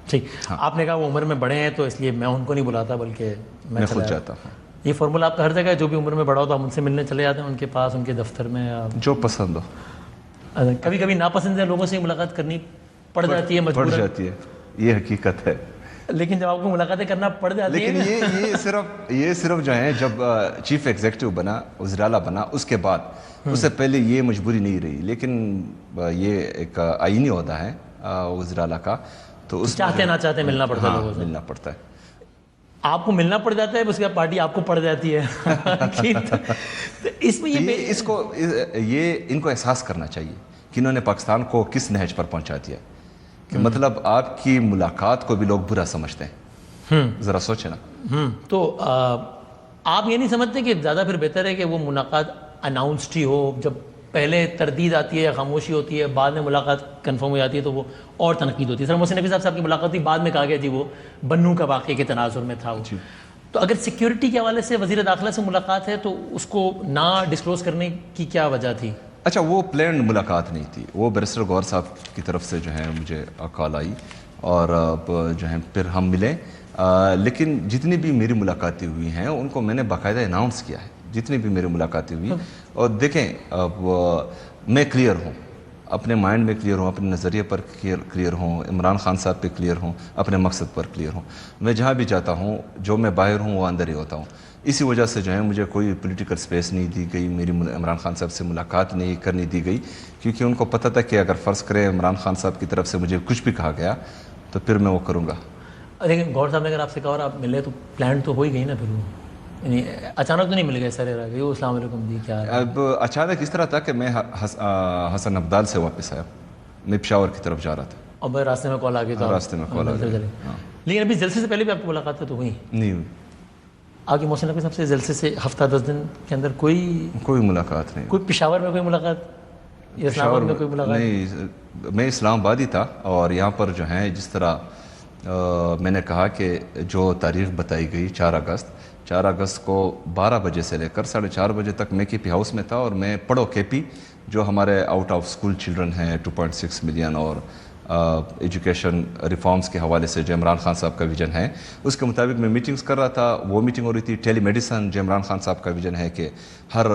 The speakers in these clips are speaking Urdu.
ٹھیک. آپ نے کہا وہ عمر میں بڑے ہیں تو اس لیے میں ان کو نہیں بلاتا بلکہ میں خود جاتا ہوں. یہ فارمولا آپ کا ہر جگہ ہے, جو بھی عمر میں بڑا ہو تو آپ ان سے ملنے چلے جاتے ہیں, ان کے پاس, ان کے دفتر میں؟ جو پسند ہو. کبھی کبھی ناپسندیدہ لوگوں سے ملاقات کرنی پڑ جاتی ہے, مجبوراً پڑ جاتی ہے, یہ حقیقت ہے. لیکن جب آپ کو ملاقاتیں کرنا پڑ جاتی ہیں, لیکن یہ صرف جو ہے جب چیف ایگزیکٹو بنا, وزراء بنا, اس کے بعد, اس سے پہلے یہ مجبوری نہیں رہی. لیکن یہ ایک آئینی عہدہ ہے وزراء کا, تو اس چاہتے نہ چاہتے ملنا پڑتا ہے لوگوں سے. ملنا پڑتا ہے. آپ کو ملنا پڑ جاتا ہے, اس کے بعد پارٹی آپ کو پڑ جاتی ہے. اس میں یہ ان کو احساس کرنا چاہیے کہ انہوں نے پاکستان کو کس نہج پر پہنچا دیا, کہ مطلب آپ کی ملاقات کو بھی لوگ برا سمجھتے ہیں. ذرا سوچیں نا. تو آپ یہ نہیں سمجھتے کہ زیادہ پھر بہتر ہے کہ وہ ملاقات اناؤنسڈ ہی ہو, جب پہلے تردید آتی ہے یا خاموشی ہوتی ہے, بعد میں ملاقات کنفرم ہو جاتی ہے تو وہ اور تنقید ہوتی ہے. سر محسن نقوی صاحب کی ملاقات ہوئی, بعد میں کہا گیا جی وہ بنو کا واقعے کے تناظر میں تھا وہ. تو اگر سیکیورٹی کے حوالے سے وزیر داخلہ سے ملاقات ہے تو اس کو نہ ڈسکلوز کرنے کی کیا وجہ تھی؟ اچھا, وہ پلینڈ ملاقات نہیں تھی, وہ بیرسٹر گوہر صاحب کی طرف سے جو ہے مجھے کال آئی اور جو ہے پھر ہم ملے. لیکن جتنی بھی میری ملاقاتیں ہوئی ہیں ان کو میں نے باقاعدہ اناؤنس کیا ہے, جتنی بھی میری ملاقاتیں ہوئی. اور دیکھیں, میں کلیئر ہوں, اپنے مائنڈ میں کلیئر ہوں, اپنے نظریے پر کلیئر ہوں, عمران خان صاحب پہ کلیئر ہوں, اپنے مقصد پر کلیئر ہوں. میں جہاں بھی جاتا ہوں, جو میں باہر ہوں وہ اندر ہی ہوتا ہوں. اسی وجہ سے جو ہے مجھے کوئی پولیٹیکل سپیس نہیں دی گئی, میری عمران خان صاحب سے ملاقات نہیں کرنے دی گئی, کیونکہ ان کو پتہ تھا کہ اگر فرض کرے عمران خان صاحب کی طرف سے مجھے کچھ بھی کہا گیا تو پھر میں وہ کروں گا. لیکن گوہر صاحب نے اگر آپ سے کہا اور آپ ملے تو پلان تو ہو ہی گئی نا پھر وہ, یعنی اچانک تو نہیں مل گئے سر رہا وہ السلام علیکم جی کیا. اب اچانک اس طرح تھا کہ میں حسن عبدال سے واپس آیا, میں پشاور کی طرف جا رہا تھا, اور راستے میں کال آ گئی, راستے میں کال آ گئی. لیکن ابھی جلسے سے پہلے بھی آپ کی ملاقات تو ہوئی نہیں ہوئی. آپ کی محسن نقوی صاحب سے جلسے سے ہفتہ 10 دن کے اندر کوئی ملاقات نہیں, کوئی پشاور میں کوئی ملاقات یا اسلام آباد میں کوئی ملاقات نہیں. میں اسلام آباد ہی تھا, اور یہاں پر جو ہے جس طرح میں نے کہا کہ جو تاریخ بتائی گئی 4 اگست کو 12 بجے سے لے کر 4:30 بجے تک میں کے پی ہاؤس میں تھا, اور میں پڑھو کے پی جو ہمارے آؤٹ آف اسکول چلڈرن ہیں 2.6 ملین, اور ایجوکیشن ریفارمز کے حوالے سے جو عمران خان صاحب کا ویژن ہے اس کے مطابق میں میٹنگز کر رہا تھا. وہ میٹنگ ہو رہی تھی ٹیلی میڈیسن, جو عمران خان صاحب کا ویژن ہے کہ ہر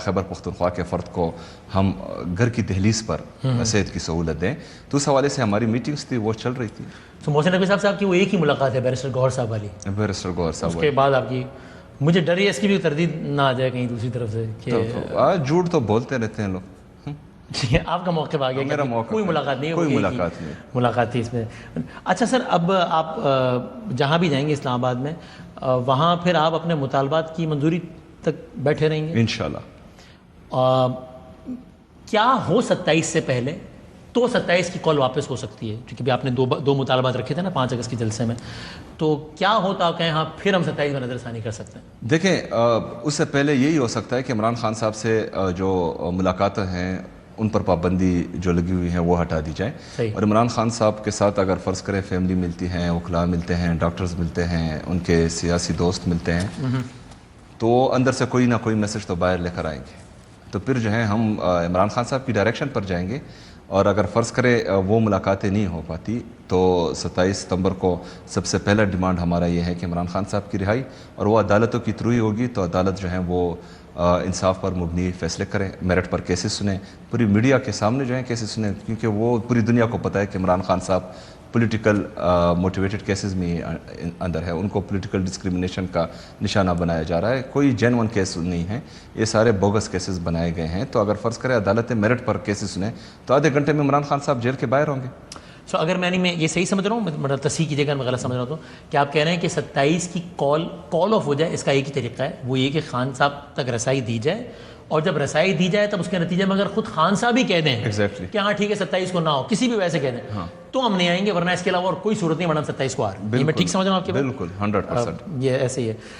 خیبر پختونخوا کے فرد کو ہم گھر کی دہلیز پر صحت کی سہولت دیں. تو اس حوالے سے ہماری میٹنگز تھی, وہ چل رہی تھی. تو محسن نقوی صاحب کی وہ ایک ہی ملاقات ہے بیرسٹر گوہر صاحب والی؟ بیرسٹر گوہر صاحب. اس کے بعد آپ کی, مجھے ڈر ہے اس کی بھی تردید نہ آ جائے کہیں دوسری طرف سے کہ جھوٹ تو بولتے رہتے ہیں لوگ. آپ کا موقف آ گیا, میرا موقف, کوئی ملاقات نہیں, کوئی ملاقات نہیں, ملاقات تھی اس میں. اچھا سر, اب آپ جہاں بھی جائیں گے اسلام آباد میں, وہاں پھر آپ اپنے مطالبات کی منظوری تک بیٹھے رہیں گے انشاءاللہ. کیا ہو 27 سے پہلے تو 27 کی کال واپس ہو سکتی ہے, کیونکہ بھی آپ نے دو مطالبات رکھے تھے نا 5 اگست کے جلسے میں, تو کیا ہوتا آپ کہیں ہاں پھر ہم 27 میں نظر ثانی کر سکتے ہیں؟ دیکھیں, اس سے پہلے یہی ہو سکتا ہے کہ عمران خان صاحب سے جو ملاقاتیں ہیں ان پر پابندی جو لگی ہوئی ہیں وہ ہٹا دی جائے. اور عمران خان صاحب کے ساتھ اگر فرض کرے فیملی ملتی ہیں, وکلاء ملتے ہیں, ڈاکٹرز ملتے ہیں, ان کے سیاسی دوست ملتے ہیں, تو اندر سے کوئی نہ کوئی میسج تو باہر لے کر آئیں گے. تو پھر جو ہے ہم عمران خان صاحب کی ڈائریکشن پر جائیں گے, اور اگر فرض کرے وہ ملاقاتیں نہیں ہو پاتی تو 27 ستمبر کو سب سے پہلا ڈیمانڈ ہمارا یہ ہے کہ عمران خان صاحب کی رہائی, اور وہ عدالتوں کی تھرو ہی ہوگی. تو عدالت جو ہے وہ انصاف پر مبنی فیصلے کریں, میرٹ پر کیسز سنیں, پوری میڈیا کے سامنے جو ہے کیسز سنیں, کیونکہ وہ پوری دنیا کو پتہ ہے کہ عمران خان صاحب پولیٹیکل موٹیویٹڈ کیسز میں اندر ہے, ان کو پولیٹیکل ڈسکریمنیشن کا نشانہ بنایا جا رہا ہے. کوئی جینون کیس نہیں ہے, یہ سارے بوگس کیسز بنائے گئے ہیں. تو اگر فرض کرے عدالت میرٹ پر کیسز سنیں تو آدھے گھنٹے میں عمران خان صاحب جیل کے باہر ہوں گے. سو اگر میں یہ صحیح سمجھ رہا ہوں, مطلب تصحیح کی جگہ میں غلط سمجھ رہا ہوں, تو کہ آپ کہہ رہے ہیں کہ 27 کی کال آف ہو جائے, اس کا ایک ہی طریقہ ہے, وہ یہ کہ خان صاحب تک رسائی دی جائے, اور جب رسائی دی جائے تب اس کے نتیجے میں اگر خود خان صاحب ہی کہہ دیں کہ ہاں ٹھیک ہے 27 کو نہ ہو, کسی بھی ویسے کہہ دیں, تو ہم نہیں آئیں گے, ورنہ اس کے علاوہ اور کوئی صورت نہیں, ورنہ 27 کو آ رہی ہے. میں ٹھیک سمجھ رہا ہوں آپ کی بات؟ بالکل 100%. یہ ایسے ہی ہے.